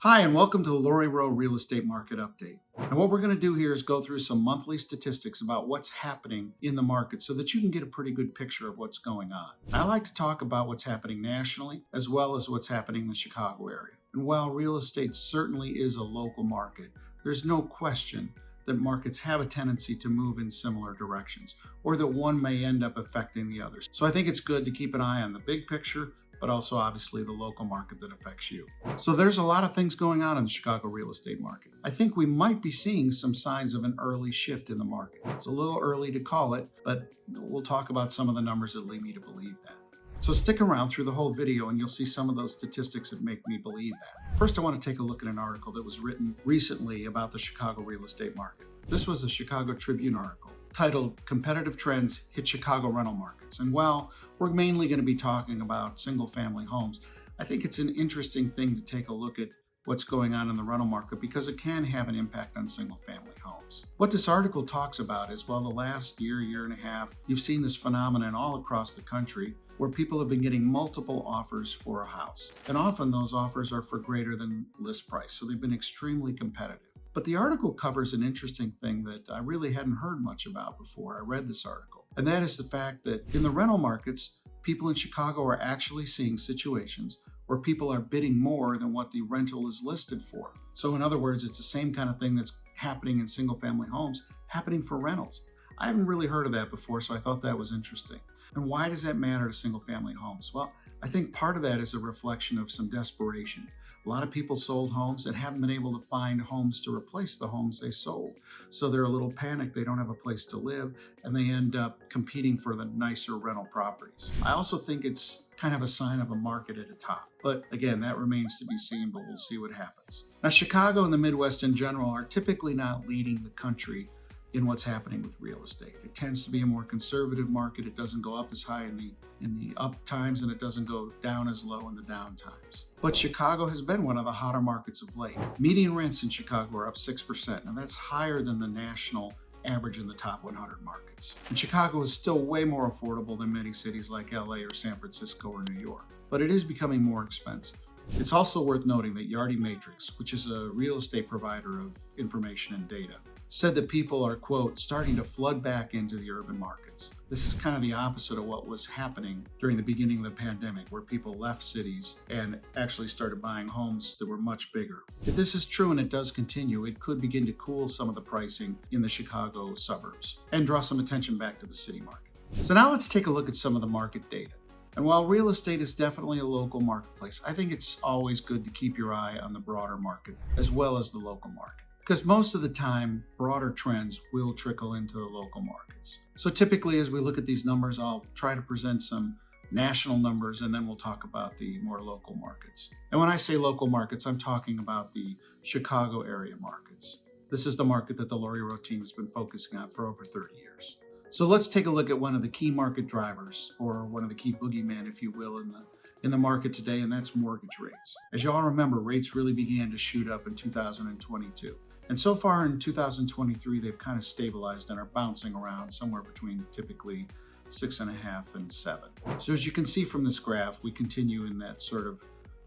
Hi, and welcome to the Rowe Real Estate Market Update. And what we're going to do here is go through some monthly statistics about what's happening in the market so that you can get a pretty good picture of what's going on. I like to talk about what's happening nationally as well as what's happening in the Chicago area. And while real estate certainly is a local market, there's no question that markets have a tendency to move in similar directions, or that one may end up affecting the others. So I think it's good to keep an eye on the big picture, but also obviously the local market that affects you. So there's a lot of things going on in the Chicago real estate market. I think we might be seeing some signs of an early shift in the market. It's a little early to call it, but we'll talk about some of the numbers that lead me to believe that. So stick around through the whole video and you'll see some of those statistics that make me believe that. First, I want to take a look at an article that was written recently about the Chicago real estate market. This was a Chicago Tribune article titled Competitive Trends Hit Chicago Rental Markets. And while we're mainly going to be talking about single family homes, I think it's an interesting thing to take a look at what's going on in the rental market because it can have an impact on single family homes. What this article talks about is, well, the last year and a half, you've seen this phenomenon all across the country where people have been getting multiple offers for a house. And often those offers are for greater than list price, so they've been extremely competitive. But the article covers an interesting thing that I really hadn't heard much about before I read this article. And that is the fact that in the rental markets, people in Chicago are actually seeing situations where people are bidding more than what the rental is listed for. So in other words, it's the same kind of thing that's happening in single family homes, happening for rentals. I haven't really heard of that before, so I thought that was interesting. And why does that matter to single family homes? Well, I think part of that is a reflection of some desperation. A lot of people sold homes and haven't been able to find homes to replace the homes they sold. So they're a little panicked, they don't have a place to live, and they end up competing for the nicer rental properties. I also think it's kind of a sign of a market at a top. But again, that remains to be seen, but we'll see what happens. Now, Chicago and the Midwest in general are typically not leading the country in what's happening with real estate. It tends to be a more conservative market. It doesn't go up as high in the up times, and it doesn't go down as low in the down times. But Chicago has been one of the hotter markets of late. Median rents in Chicago are up 6%, and that's higher than the national average in the top 100 markets. And Chicago is still way more affordable than many cities like LA or San Francisco or New York, but it is becoming more expensive. It's also worth noting that Yardi Matrix, which is a real estate provider of information and data, said that people are, quote, starting to flood back into the urban markets. This is kind of the opposite of what was happening during the beginning of the pandemic, where people left cities and actually started buying homes that were much bigger. If this is true and it does continue, it could begin to cool some of the pricing in the Chicago suburbs and draw some attention back to the city market. So now let's take a look at some of the market data. And while real estate is definitely a local marketplace, I think it's always good to keep your eye on the broader market as well as the local market, because most of the time, broader trends will trickle into the local markets. So typically, as we look at these numbers, I'll try to present some national numbers, and then we'll talk about the more local markets. And when I say local markets, I'm talking about the Chicago area markets. This is the market that the Rowe team has been focusing on for over 30 years. So let's take a look at one of the key market drivers, or one of the key boogeymen, if you will, in the market today, and that's mortgage rates. As you all remember, rates really began to shoot up in 2022. And so far in 2023, they've kind of stabilized and are bouncing around somewhere between typically 6.5 and 7. So as you can see from this graph, we continue in that sort of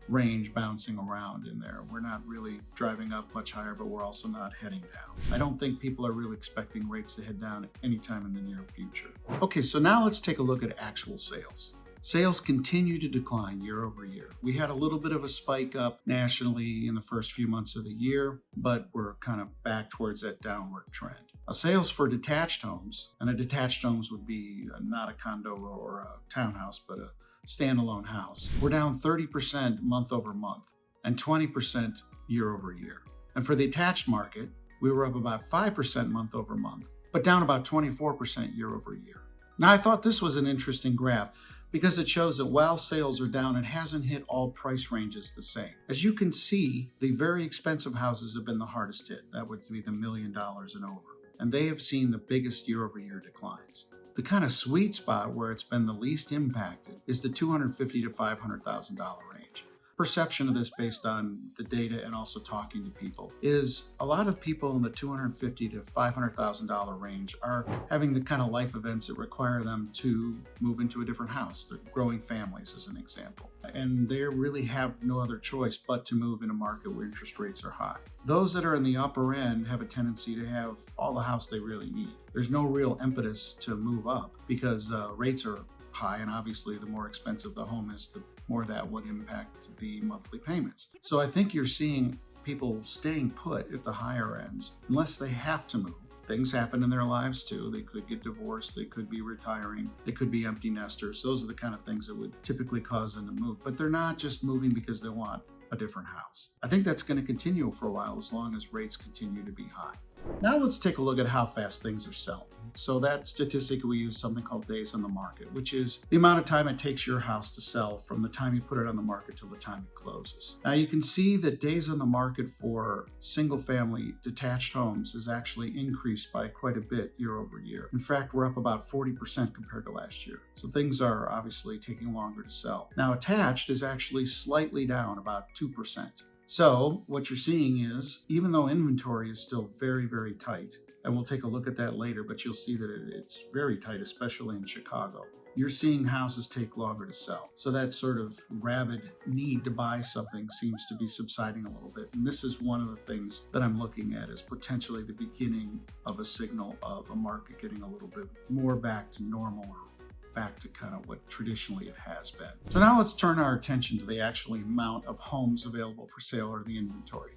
range, bouncing around in there. We're not really driving up much higher, but we're also not heading down. I don't think people are really expecting rates to head down anytime in the near future. Okay, so now let's take a look at actual sales. Sales continue to decline year over year. We had a little bit of a spike up nationally in the first few months of the year, but we're kind of back towards that downward trend. Sales for detached homes, and a detached homes would be not a condo or a townhouse, but a standalone house, we're down 30% month over month and 20% year over year. And for the attached market, we were up about 5% month over month, but down about 24% year over year. Now, I thought this was an interesting graph because it shows that while sales are down, it hasn't hit all price ranges the same. As you can see, the very expensive houses have been the hardest hit. That would be the $1 million and over. And they have seen the biggest year-over-year declines. The kind of sweet spot where it's been the least impacted is the $250,000 to $500,000 range. perception of this based on the data and also talking to people is a lot of people in the $250,000 to $500,000 range are having the kind of life events that require them to move into a different house. They're growing families, as an example, and they really have no other choice but to move in a market where interest rates are high. Those that are in the upper end have a tendency to have all the house they really need. There's no real impetus to move up because rates are high, and obviously the more expensive the home is, the more that would impact the monthly payments. So I think you're seeing people staying put at the higher ends unless they have to move. Things happen in their lives too. They could get divorced, they could be retiring, they could be empty nesters. Those are the kind of things that would typically cause them to move. But they're not just moving because they want a different house. I think that's going to continue for a while as long as rates continue to be high. Now let's take a look at how fast things are selling. So that statistic, we use something called days on the market, which is the amount of time it takes your house to sell from the time you put it on the market till the time it closes. Now you can see that days on the market for single family detached homes has actually increased by quite a bit year over year. In fact, we're up about 40% compared to last year. So things are obviously taking longer to sell. Now attached is actually slightly down about 2%. So what you're seeing is, even though inventory is still very, very tight, and we'll take a look at that later, but you'll see that it's very tight, especially in Chicago. You're seeing houses take longer to sell. So that sort of rabid need to buy something seems to be subsiding a little bit. And this is one of the things that I'm looking at as potentially the beginning of a signal of a market getting a little bit more back to normal, or back to kind of what traditionally it has been. So now let's turn our attention to the actual amount of homes available for sale, or the inventory.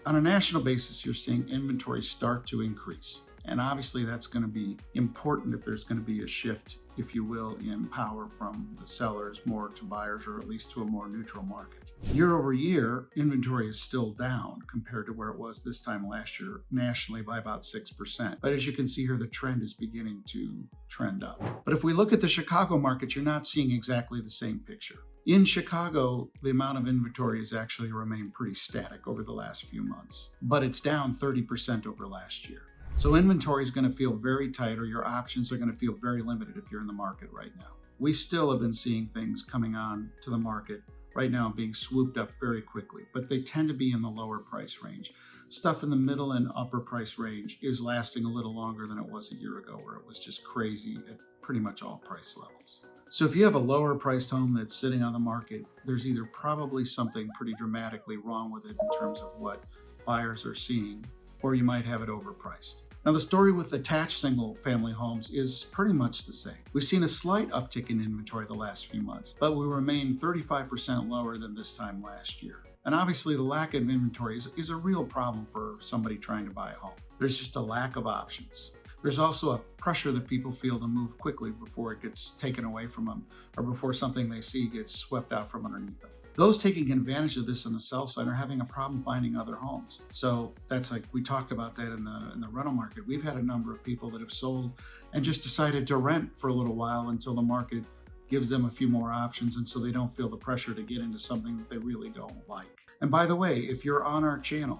On a national basis, you're seeing inventory start to increase. And obviously that's going to be important if there's going to be a shift, if you will, in power from the sellers more to buyers, or at least to a more neutral market. Year over year, inventory is still down compared to where it was this time last year, nationally by about 6%. But as you can see here, the trend is beginning to trend up. But if we look at the Chicago market, you're not seeing exactly the same picture. In Chicago, the amount of inventory has actually remained pretty static over the last few months, but it's down 30% over last year. So inventory is going to feel very tight, or your options are going to feel very limited if you're in the market right now. We still have been seeing things coming on to the market right now being swooped up very quickly, but they tend to be in the lower price range. Stuff in the middle and upper price range is lasting a little longer than it was a year ago, where it was just crazy at pretty much all price levels. So if you have a lower priced home that's sitting on the market, there's either probably something pretty dramatically wrong with it in terms of what buyers are seeing, or you might have it overpriced. Now, the story with attached single family homes is pretty much the same. We've seen a slight uptick in inventory the last few months, but we remain 35% lower than this time last year. And obviously the lack of inventory is a real problem for somebody trying to buy a home. There's just a lack of options. There's also a pressure that people feel to move quickly before it gets taken away from them, or before something they see gets swept out from underneath them. Those taking advantage of this on the sell side are having a problem finding other homes. So that's, like we talked about that in the rental market. We've had a number of people that have sold and just decided to rent for a little while until the market gives them a few more options, and so they don't feel the pressure to get into something that they really don't like. And by the way, if you're on our channel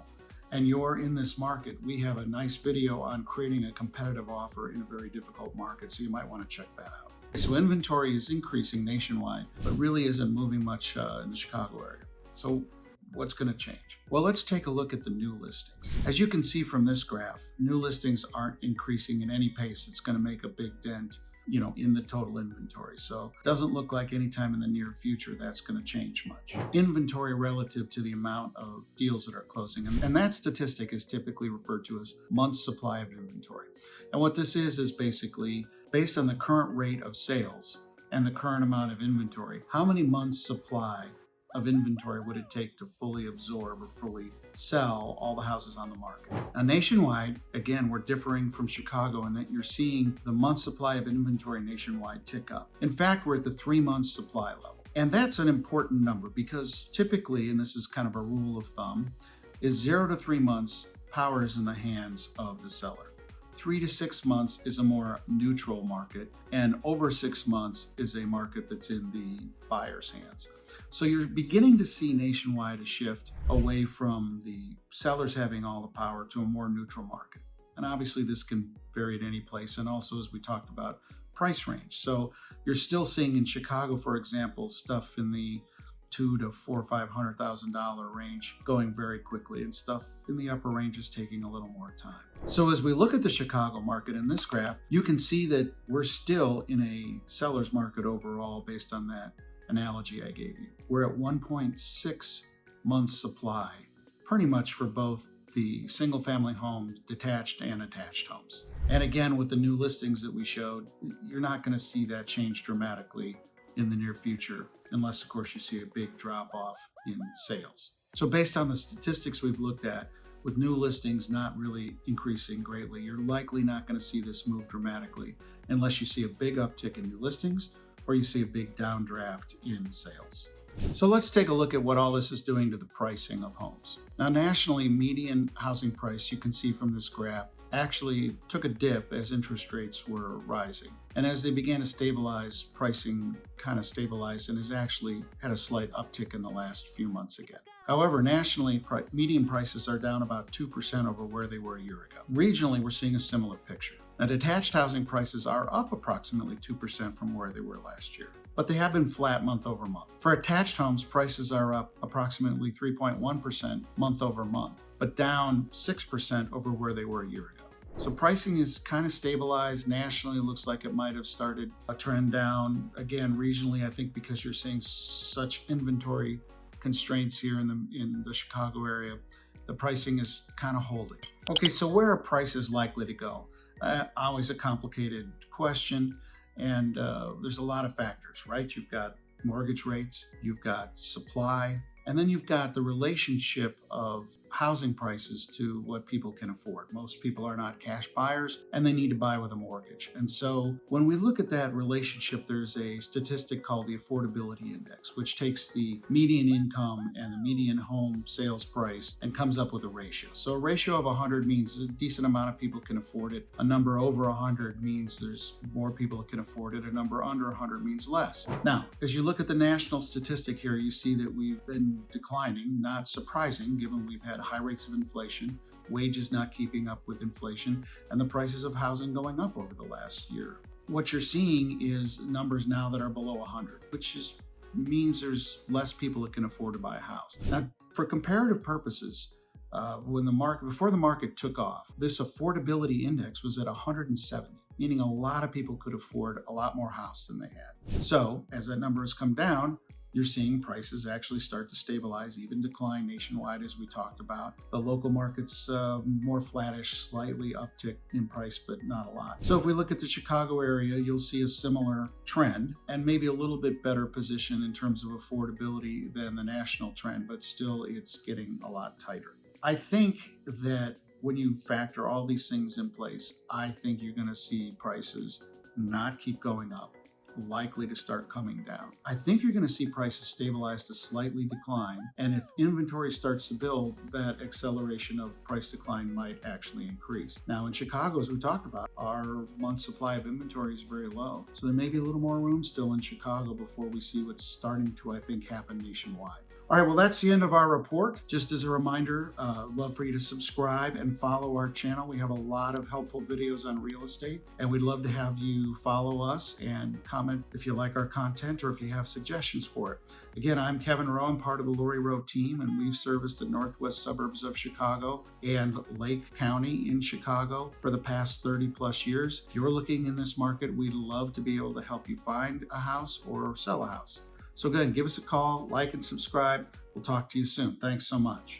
and you're in this market, we have a nice video on creating a competitive offer in a very difficult market, so you might want to check that out. So inventory is increasing nationwide, but really isn't moving much in the Chicago area. So what's going to change? Well, let's take a look at the new listings. As you can see from this graph, new listings aren't increasing in any pace that's going to make a big dent, in the total inventory. So it doesn't look like anytime in the near future that's going to change much. Inventory relative to the amount of deals that are closing. And that statistic is typically referred to as months supply of inventory. And what this is basically based on the current rate of sales and the current amount of inventory, how many months supply of inventory would it take to fully absorb or fully sell all the houses on the market? Now, nationwide, again, we're differing from Chicago in that you're seeing the month supply of inventory nationwide tick up. In fact, we're at the 3-month supply level. And that's an important number because typically, and this is kind of a rule of thumb, is 0 to 3 months, power is in the hands of the seller. 3 to 6 months is a more neutral market, and over 6 months is a market that's in the buyer's hands. So you're beginning to see nationwide a shift away from the sellers having all the power to a more neutral market. And obviously this can vary at any place, and also, as we talked about, price range. So you're still seeing in Chicago, for example, stuff in the $200,000 to $400,000 or $500,000 range going very quickly, and stuff in the upper range is taking a little more time. So as we look at the Chicago market in this graph, you can see that we're still in a seller's market overall based on that analogy I gave you. We're at 1.6 months supply, pretty much for both the single family homes, detached and attached homes. And again, with the new listings that we showed, you're not going to see that change dramatically in the near future, unless of course you see a big drop off in sales. So based on the statistics we've looked at, with new listings not really increasing greatly, you're likely not going to see this move dramatically unless you see a big uptick in new listings or you see a big downdraft in sales. So let's take a look at what all this is doing to the pricing of homes. Now, nationally, median housing price, you can see from this graph, actually took a dip as interest rates were rising. And as they began to stabilize, pricing kind of stabilized and has actually had a slight uptick in the last few months again. However, nationally, median prices are down about 2% over where they were a year ago. Regionally, we're seeing a similar picture. Now, detached housing prices are up approximately 2% from where they were last year, but they have been flat month over month. For attached homes, prices are up approximately 3.1% month over month, but down 6% over where they were a year ago. So pricing is kind of stabilized. Nationally, it looks like it might have started a trend down. Again, regionally, I think because you're seeing such inventory constraints here in the Chicago area, the pricing is kind of holding. Okay, so where are prices likely to go? Always a complicated question, and there's a lot of factors, right? You've got mortgage rates, you've got supply, and then you've got the relationship of housing prices to what people can afford. Most people are not cash buyers and they need to buy with a mortgage. And so when we look at that relationship, there's a statistic called the affordability index, which takes the median income and the median home sales price and comes up with a ratio. So a ratio of 100 means a decent amount of people can afford it. A number over 100 means there's more people that can afford it. A number under 100 means less. Now, as you look at the national statistic here, you see that we've been declining, not surprising given we've had high rates of inflation, wages not keeping up with inflation, and the prices of housing going up over the last year. What you're seeing is numbers now that are below 100, which means there's less people that can afford to buy a house. Now, for comparative purposes, before the market took off, this affordability index was at 170, meaning a lot of people could afford a lot more house than they had. So as that number has come down, you're seeing prices actually start to stabilize, even decline nationwide, as we talked about. The local market's more flattish, slightly uptick in price, but not a lot. So if we look at the Chicago area, you'll see a similar trend and maybe a little bit better position in terms of affordability than the national trend, but still it's getting a lot tighter. I think that when you factor all these things in place, I think you're going to see prices not keep going up, likely to start coming down. I think you're going to see prices stabilize to slightly decline, and if inventory starts to build, that acceleration of price decline might actually increase. Now in Chicago, as we talked about, our month supply of inventory is very low, so there may be a little more room still in Chicago before we see what's starting to, I think, happen nationwide. All right, well, that's the end of our report. Just as a reminder, love for you to subscribe and follow our channel. We have a lot of helpful videos on real estate, and we'd love to have you follow us and comment if you like our content or if you have suggestions for it. Again, I'm Kevin Rowe. I'm part of the Rowe team, and we've serviced the northwest suburbs of Chicago and Lake County in Chicago for the past 30 plus years. If you're looking in this market, we'd love to be able to help you find a house or sell a house. So again, give us a call, like and subscribe. We'll talk to you soon. Thanks so much.